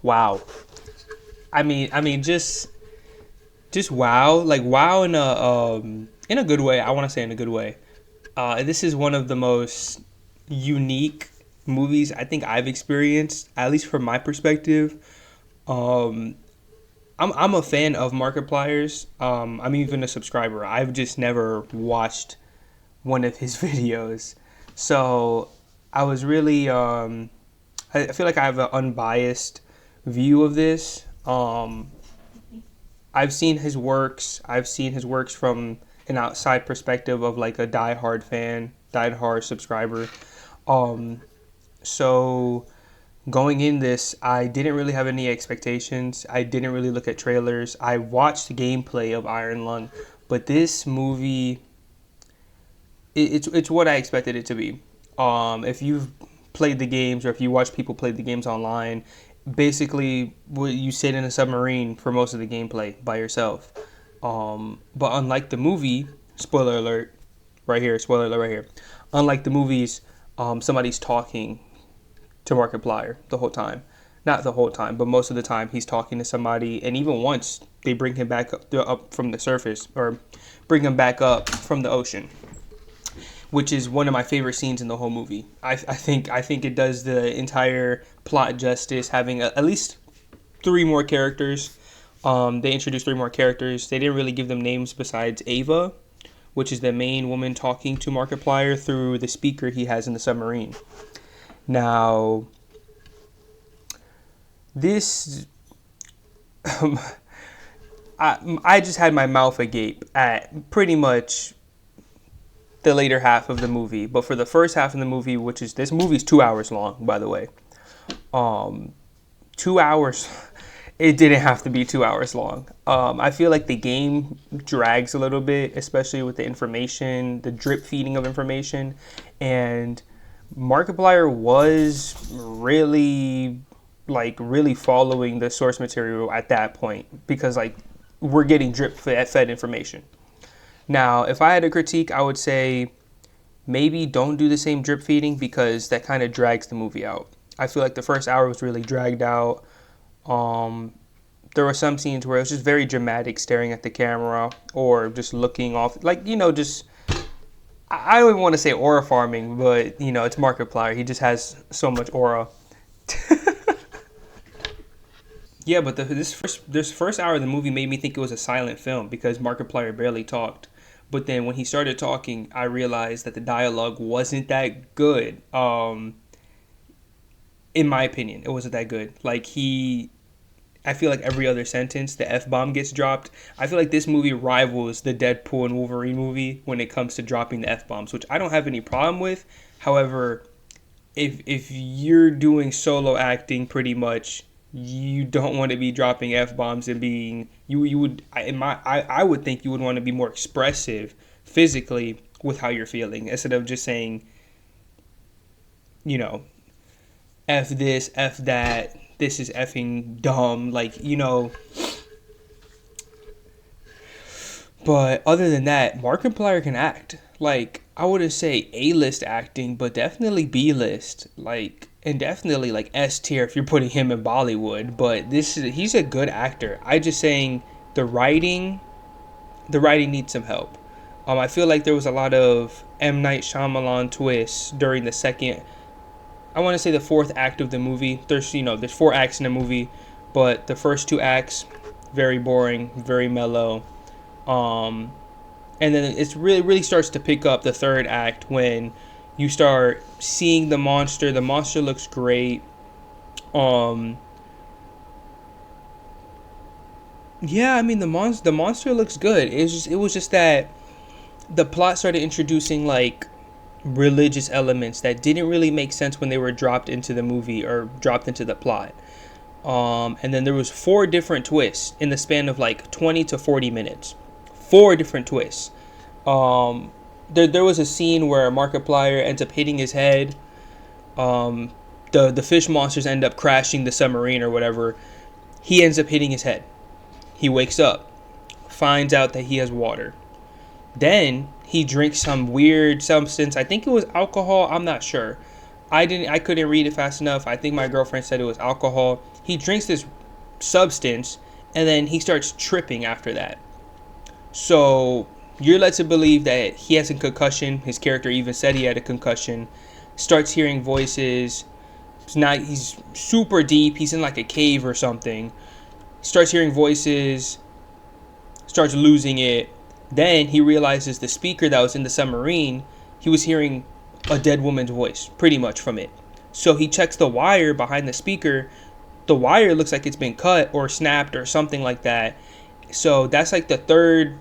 Wow. Just wow, like wow in a good way. I want to say in a good way. This is one of the most unique movies I think I've experienced, at least from my perspective. Um, I'm a fan of Markiplier's. I'm even a subscriber. I've just never watched one of his videos, so I was really I feel like I have an unbiased view of this. I've seen his works. I've seen his works from an outside perspective of like a diehard fan, diehard subscriber. Um, so going in this, I didn't really have any expectations. I didn't really look at trailers. I watched the gameplay of Iron Lung, but this movie, it's what I expected it to be. If you've played the games or if you watch people play the games online, basically you sit in a submarine for most of the gameplay by yourself. But unlike the movie, spoiler alert, right here, spoiler alert right here. Unlike the movies, somebody's talking to Markiplier the whole time. Not the whole time, but most of the time he's talking to somebody, and even once they bring him back up from the surface or bring him back up from the ocean, which is one of my favorite scenes in the whole movie. I think it does the entire plot justice, having at least three more characters. They introduced three more characters. They didn't really give them names besides Ava, which is the main woman talking to Markiplier through the speaker he has in the submarine. Now, this I just had my mouth agape at pretty much the later half of the movie. But for the first half of the movie, which is this movie's 2 hours long, by the way. 2 hours. It didn't have to be 2 hours long. I feel like the game drags a little bit, especially with the information, the drip feeding of information, and Markiplier was really following the source material at that point because like we're getting drip fed information. Now, if I had a critique, I would say maybe don't do the same drip feeding because that kind of drags the movie out. I feel like the first hour was really dragged out. There were some scenes where it was just very dramatic, staring at the camera or just looking off, like just I don't even want to say aura farming, but it's Markiplier. He just has so much aura. Yeah, but this first hour of the movie made me think it was a silent film because Markiplier barely talked. But then when he started talking, I realized that the dialogue wasn't that good. In my opinion, it wasn't that good. I feel like every other sentence, the F-bomb gets dropped. I feel like this movie rivals the Deadpool and Wolverine movie when it comes to dropping the F-bombs, which I don't have any problem with. However, if you're doing solo acting pretty much, you don't want to be dropping F-bombs and being, you would, I would think you would want to be more expressive physically with how you're feeling instead of just saying, F this, F that, this is effing dumb, But other than that, Markiplier can act. I wouldn't say A-list acting, but definitely B-list. And definitely S tier if you're putting him in Bollywood. But he's a good actor. I just saying the writing needs some help. I feel like there was a lot of M. Night Shyamalan twists during the second, I want to say the fourth act of the movie. There's 4 acts in the movie, but the first 2 acts, very boring, very mellow. And then it really starts to pick up the third act when you start seeing the monster. The monster looks great. Yeah, the monster looks good. It was just that the plot started introducing religious elements that didn't really make sense when they were dropped into the movie or dropped into the plot. And then there was 4 different twists in the span of 20 to 40 minutes. 4 different twists. There was a scene where Markiplier ends up hitting his head. The fish monsters end up crashing the submarine or whatever. He ends up hitting his head. He wakes up, finds out that he has water. Then he drinks some weird substance. I think it was alcohol. I'm not sure. I couldn't read it fast enough. I think my girlfriend said it was alcohol. He drinks this substance, and then he starts tripping after that. So you're led to believe that he has a concussion. His character even said he had a concussion. Starts hearing voices. He's super deep. He's in like a cave or something. Starts hearing voices. Starts losing it. Then he realizes the speaker that was in the submarine, he was hearing a dead woman's voice, pretty much, from it. So he checks the wire behind the speaker. The wire looks like it's been cut or snapped or something like that. So that's like the third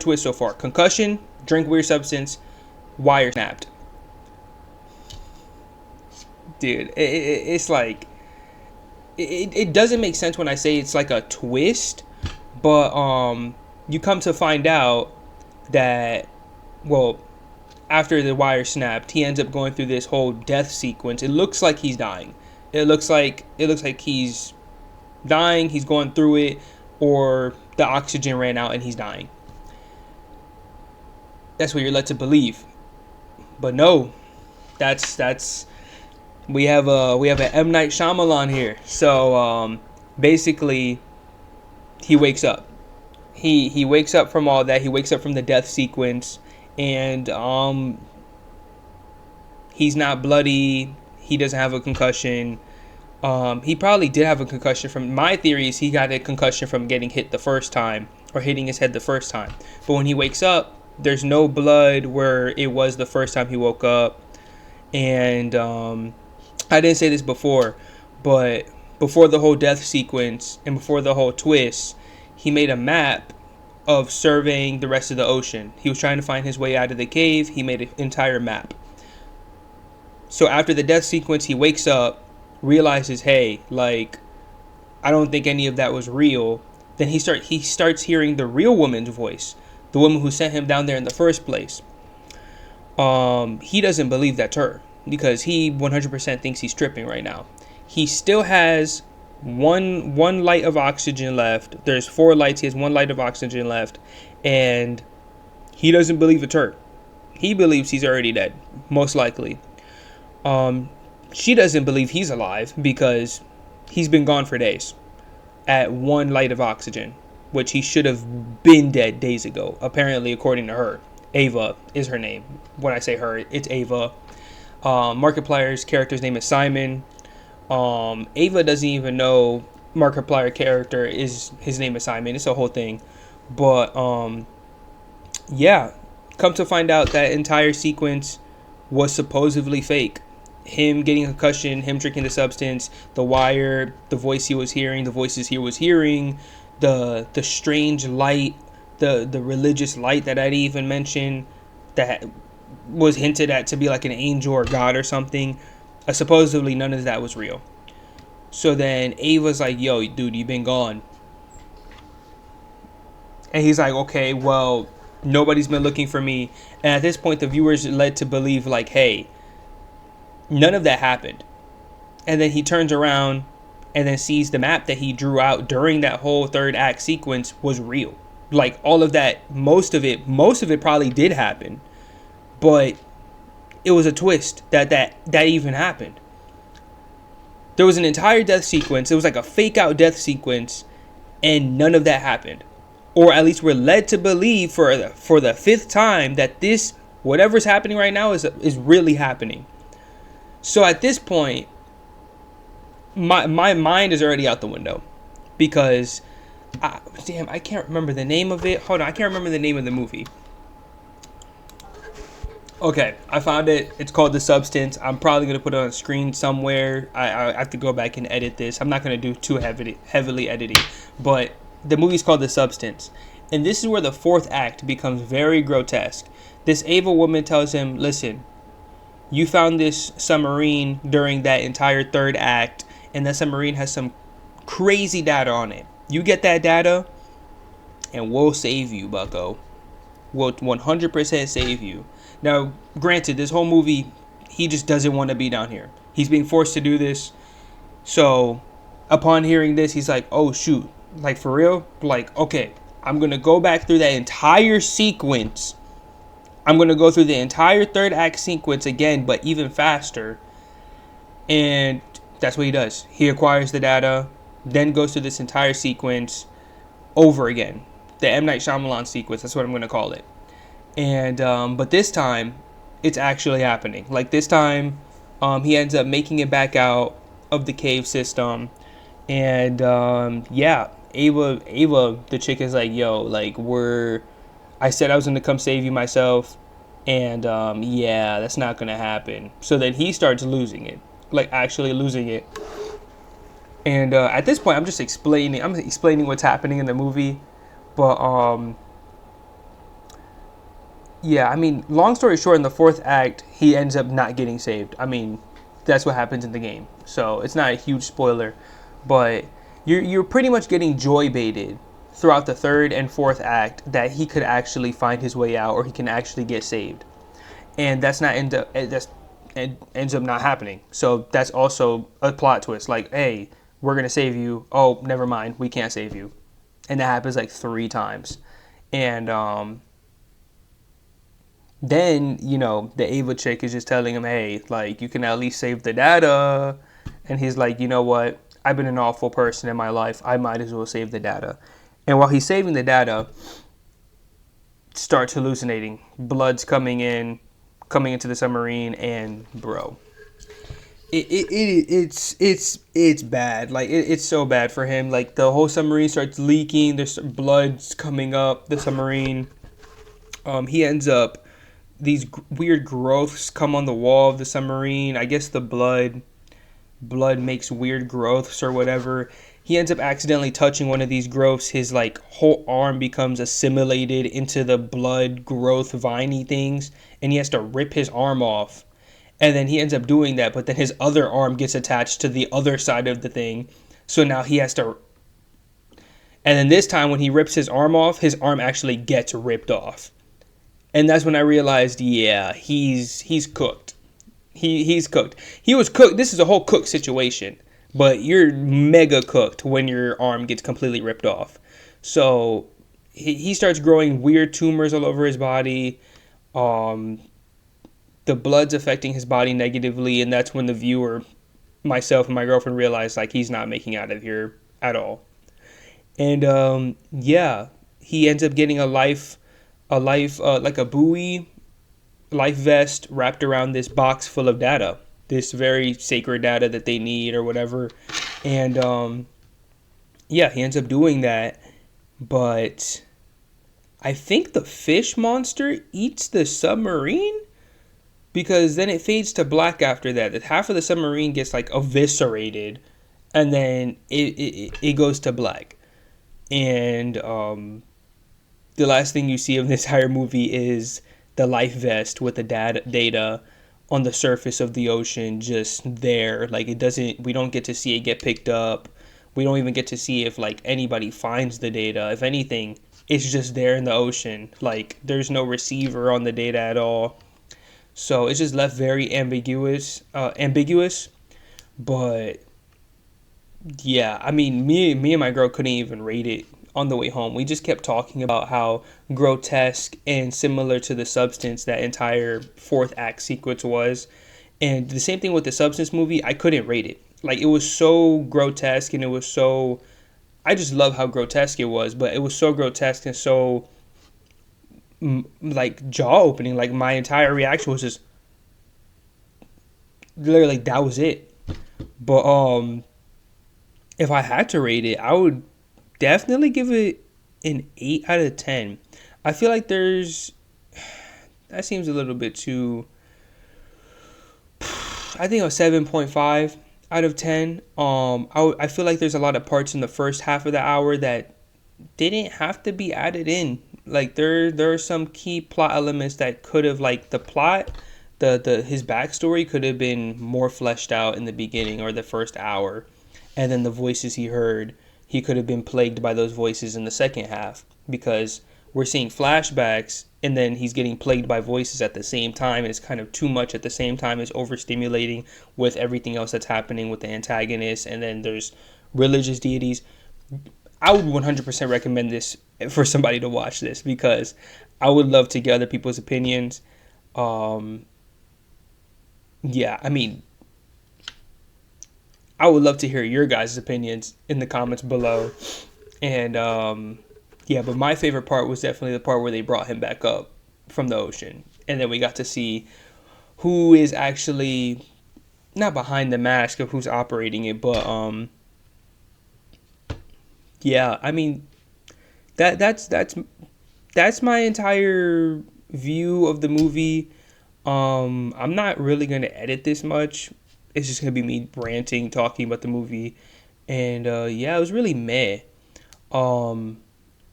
twist so far. Concussion, drink weird substance, wire snapped. Dude, it's like... It doesn't make sense when I say it's like a twist. But you come to find out that, well, after the wire snapped, he ends up going through this whole death sequence. It looks like he's dying. It looks like he's dying. He's going through it, or the oxygen ran out and he's dying. That's what you're led to believe. But no, that's we have an M. Night Shyamalan here. So basically, he wakes up. He wakes up from all that. He wakes up from the death sequence, and he's not bloody. He doesn't have a concussion. He probably did have a concussion from... My theory is he got a concussion from getting hit the first time, or hitting his head the first time. But when he wakes up, there's no blood where it was the first time he woke up. And I didn't say this before, but before the whole death sequence and before the whole twist, he made a map of surveying the rest of the ocean. He was trying to find his way out of the cave. He made an entire map. So after the death sequence, he wakes up, realizes, hey, like, I don't think any of that was real. Then he starts hearing the real woman's voice, the woman who sent him down there in the first place. He doesn't believe that's her, because he 100% thinks he's tripping right now. He still has one light of oxygen left. There's 4 lights. He has 1 light of oxygen left, and he doesn't believe it's her. He believes he's already dead, most likely. She doesn't believe he's alive because he's been gone for days at 1 light of oxygen, which he should have been dead days ago, apparently, according to her. Ava is her name. When I say her, it's Ava. Markiplier's character's name is Simon. Ava doesn't even know Markiplier character is... his name is Simon. It's a whole thing. But, yeah. Come to find out that entire sequence was supposedly fake. Him getting a concussion, him drinking the substance, the wire, the voice he was hearing, the voices he was hearing, the strange light, the religious light that I'd even mentioned that was hinted at to be like an angel or God or something. Supposedly none of that was real. So then Ava's like, yo, dude, you've been gone. And he's like, okay, well, nobody's been looking for me. And at this point, the viewers are led to believe, like, hey, none of that happened. And then he turns around and then sees the map that he drew out during that whole third act sequence was real. Like, all of that, most of it probably did happen. But it was a twist that even happened. There was an entire death sequence. It was like a fake out death sequence, and none of that happened. Or at least we're led to believe for the 5th time that this, whatever's happening right now, is really happening. So at this point, my mind is already out the window, because I can't remember the name of it. Hold on, I can't remember the name of the movie. Okay, I found it. It's called The Substance. I'm probably going to put it on a screen somewhere. I have to go back and edit this. I'm not going to do too heavily editing. But the movie's called The Substance. And this is where the 4th act becomes very grotesque. This Ava woman tells him, listen, you found this submarine during that entire 3rd act, and that submarine has some crazy data on it. You get that data, and we'll save you, bucko. We'll 100% save you. Now, granted, this whole movie, he just doesn't want to be down here. He's being forced to do this. So, upon hearing this, he's like, oh, shoot. Like, for real? Like, okay, I'm going to go back through that entire sequence. I'm going to go through the entire 3rd act sequence again, but even faster. And that's what he does. He acquires the data. then goes through this entire sequence over again. The M. Night Shyamalan sequence, that's what I'm going to call it. And but this time, it's actually happening. Like this time, he ends up making it back out of the cave system. And yeah, Ava, the chick is like, yo, like I said I was going to come save you myself. And yeah, that's not going to happen. So then he starts losing it, like actually losing it. And at this point, I'm explaining what's happening in the movie. But yeah, I mean, long story short, in the fourth act, he ends up not getting saved. I mean, that's what happens in the game. So it's not a huge spoiler, but you're pretty much getting joy baited throughout the third and fourth act that he could actually find his way out or he can actually get saved, and that's not end up that's it ends up not happening. So that's also a plot twist. Like, hey, we're gonna save you. Oh, never mind, we can't save you, and that happens like 3 times, and then, the Ava chick is just telling him, hey, like, you can at least save the data. And he's like, you know what? I've been an awful person in my life. I might as well save the data. And while he's saving the data, starts hallucinating. Blood's coming into the submarine, and bro, it's bad. Like it's so bad for him. Like the whole submarine starts leaking. There's blood's coming up the submarine. He ends up these weird growths come on the wall of the submarine. I guess the blood makes weird growths or whatever. He ends up accidentally touching one of these growths. His like whole arm becomes assimilated into the blood growth viney things, and he has to rip his arm off. And then he ends up doing that, but then his other arm gets attached to the other side of the thing. So now he has to. And then this time when he rips his arm off, his arm actually gets ripped off. And that's when I realized, yeah, he's cooked. He's cooked. He was cooked. This is a whole cooked situation. But you're mega cooked when your arm gets completely ripped off. So he starts growing weird tumors all over his body. The blood's affecting his body negatively. And that's when the viewer, myself and my girlfriend, realized like he's not making out of here at all. And yeah, he ends up getting a life like a buoy life vest wrapped around this box full of data, this very sacred data that they need or whatever. And yeah, he ends up doing that, but I think the fish monster eats the submarine, because then it fades to black after that. That half of the submarine gets like eviscerated, and then it goes to black. And the last thing you see of this entire movie is the life vest with the data on the surface of the ocean, just there. Like we don't get to see it get picked up. We don't even get to see if like anybody finds the data. If anything, it's just there in the ocean. Like there's no receiver on the data at all. So it's just left very ambiguous. But yeah, I mean, me and my girl couldn't even rate it on the way home. We just kept talking about how grotesque and similar to The Substance that entire fourth act sequence was. And the same thing with The Substance movie, I couldn't rate it. Like, it was so grotesque, and it was so... I just love how grotesque it was, but it was so grotesque and so, like, jaw-opening. Like, my entire reaction was just... literally, like, that was it. But, if I had to rate it, I would definitely give it an 8 out of 10. I feel like that seems a little bit too... I think a 7.5 out of 10. I feel like there's a lot of parts in the first half of the hour that didn't have to be added in. Like there are some key plot elements that could have, like, the plot, his backstory could have been more fleshed out in the beginning or the first hour. And then the voices he heard, he could have been plagued by those voices in the second half, because we're seeing flashbacks and then he's getting plagued by voices at the same time. And it's kind of too much at the same time. It's overstimulating with everything else that's happening with the antagonist. And then there's religious deities. I would 100% recommend this for somebody to watch this, because I would love to get other people's opinions. Yeah, I mean, I would love to hear your guys' opinions in the comments below. And yeah, but my favorite part was definitely the part where they brought him back up from the ocean, and then we got to see who is actually not behind the mask of who's operating it, but yeah, I mean that's my entire view of the movie. I'm not really gonna edit this much. It's just gonna be me ranting, talking about the movie, and yeah, it was really meh. Um,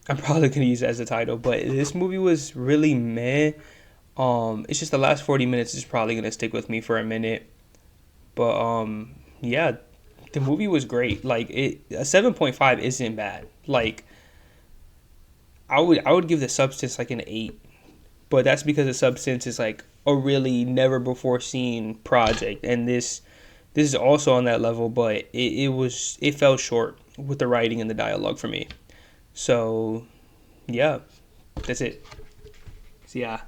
I'm probably gonna use it as a title, but this movie was really meh. It's just the last 40 minutes is probably gonna stick with me for a minute. But yeah, the movie was great. Like a 7.5 isn't bad. Like I would give the Substance like an 8, but that's because the Substance is like a really never before seen project, and this is also on that level, but it fell short with the writing and the dialogue for me. So yeah, that's it. So yeah.